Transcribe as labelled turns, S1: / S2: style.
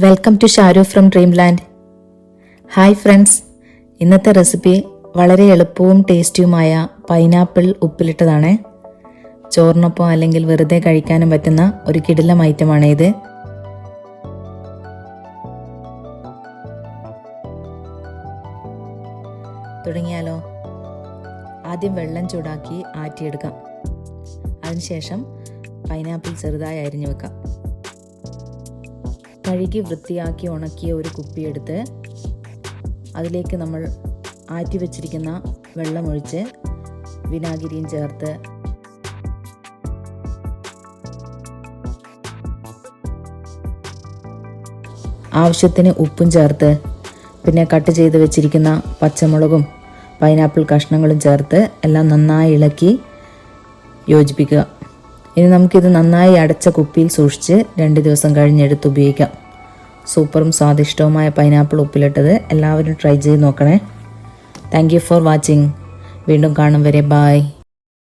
S1: Welcome to Sharu from Dreamland. Hi friends, ഇന്നത്തെ recipe വളരെ എളുപ്പവും ടേസ്റ്റിയുമായ പൈനാപ്പിൾ ഉപ്പിലിട്ടതാണ്. ചോറിനൊപ്പം അല്ലെങ്കിൽ വെറുതെ കഴിക്കാനും പറ്റുന്ന ഒരു കിടിലം ഐറ്റമാണ് ഇത്. തുടങ്ങിയാലോ? ആദ്യം വെള്ളം ചൂടാക്കി ആറ്റിയെടുക്കാം. അതിനുശേഷം പൈനാപ്പിൾ ചെറുതായി അരിഞ്ഞു വെക്കാം. കഴുകി വൃത്തിയാക്കി ഉണക്കിയ ഒരു കുപ്പിയെടുത്ത് അതിലേക്ക് നമ്മൾ ആറ്റി വെച്ചിരിക്കുന്ന വെള്ളമൊഴിച്ച് വിനാഗിരിയും ചേർത്ത് ആവശ്യത്തിന് ഉപ്പും ചേർത്ത് പിന്നെ കട്ട് ചെയ്ത് വെച്ചിരിക്കുന്ന പച്ചമുളകും പൈനാപ്പിൾ കഷ്ണങ്ങളും ചേർത്ത് എല്ലാം നന്നായി ഇളക്കി യോജിപ്പിക്കുക. ഇനി നമുക്കിത് നന്നായി അടച്ച കുപ്പിയിൽ സൂക്ഷിച്ച് 2 ദിവസം കഴിഞ്ഞെടുത്ത് ഉപയോഗിക്കാം. സൂപ്പറും സ്വാദിഷ്ടവുമായ പൈനാപ്പിൾ ഉപ്പിലിട്ടത് എല്ലാവരും ട്രൈ ചെയ്ത് നോക്കണേ. Thank you for watching. വീണ്ടും കാണും വരെ ബൈ.